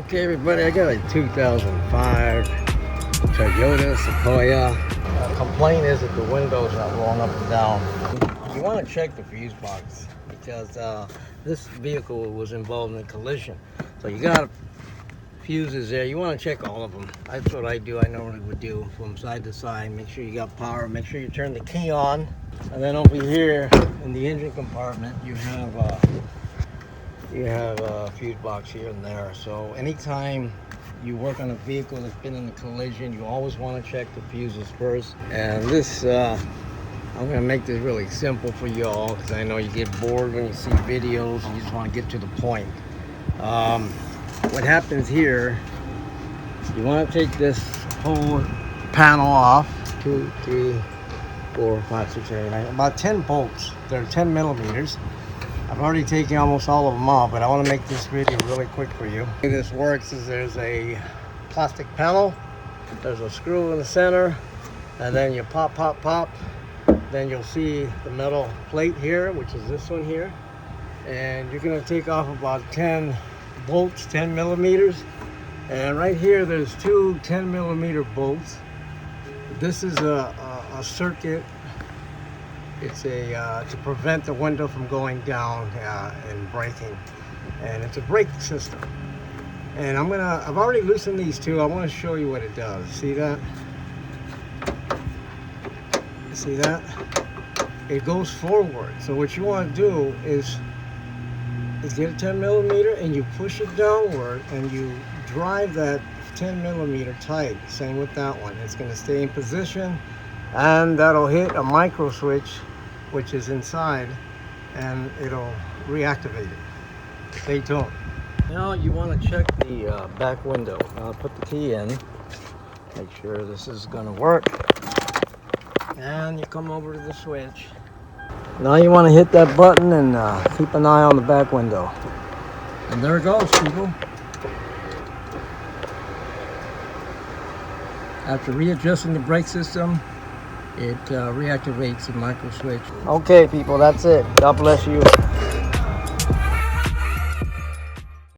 Okay, everybody, I got a 2005 Toyota Seqoia. Complaint is that the window's not rolling up and down. You want to check the fuse box because this vehicle was involved in a collision. So you got fuses there. You want to check all of them. That's what I do. I normally would do from side to side. Make sure you got power. Make sure you turn the key on. And then over here in the engine compartment, you have a fuse box here and there. So anytime you work on a vehicle that's been in a collision, you always want to check the fuses first. And this, I'm going to make this really simple for y'all because I know you get bored when you see videos and you just want to get to the point. What happens here, you want to take this whole panel off. 2, 3, 4, 5, 6, 7, 8, 9, about 10 bolts. They're 10 millimeters. I've already taken almost all of them off, but I want to make this video really quick for you. The way this works is there's a plastic panel, there's a screw in the center, and then you pop, pop, pop. Then you'll see the metal plate here, which is this one here. And you're going to take off about 10 bolts, 10 millimeters. And right here, there's two 10 millimeter bolts. This is a circuit. It's to prevent the window from going down and breaking, and it's a brake system. And I've already loosened these two. I want to show you what it does. See that? See that? It goes forward. So what you want to do is get a 10 millimeter and you push it downward and you drive that 10 millimeter tight. Same with that one. It's going to stay in position, and that'll hit a micro switch which is inside, and it'll reactivate it. Stay tuned. Now you want to check the back window. I'll put the key in, make sure this is going to work, and you come over to the switch. Now you want to hit that button and keep an eye on the back window. And there it goes, people. After readjusting the brake system, it reactivates the micro switch. Okay, people, that's it. God bless you.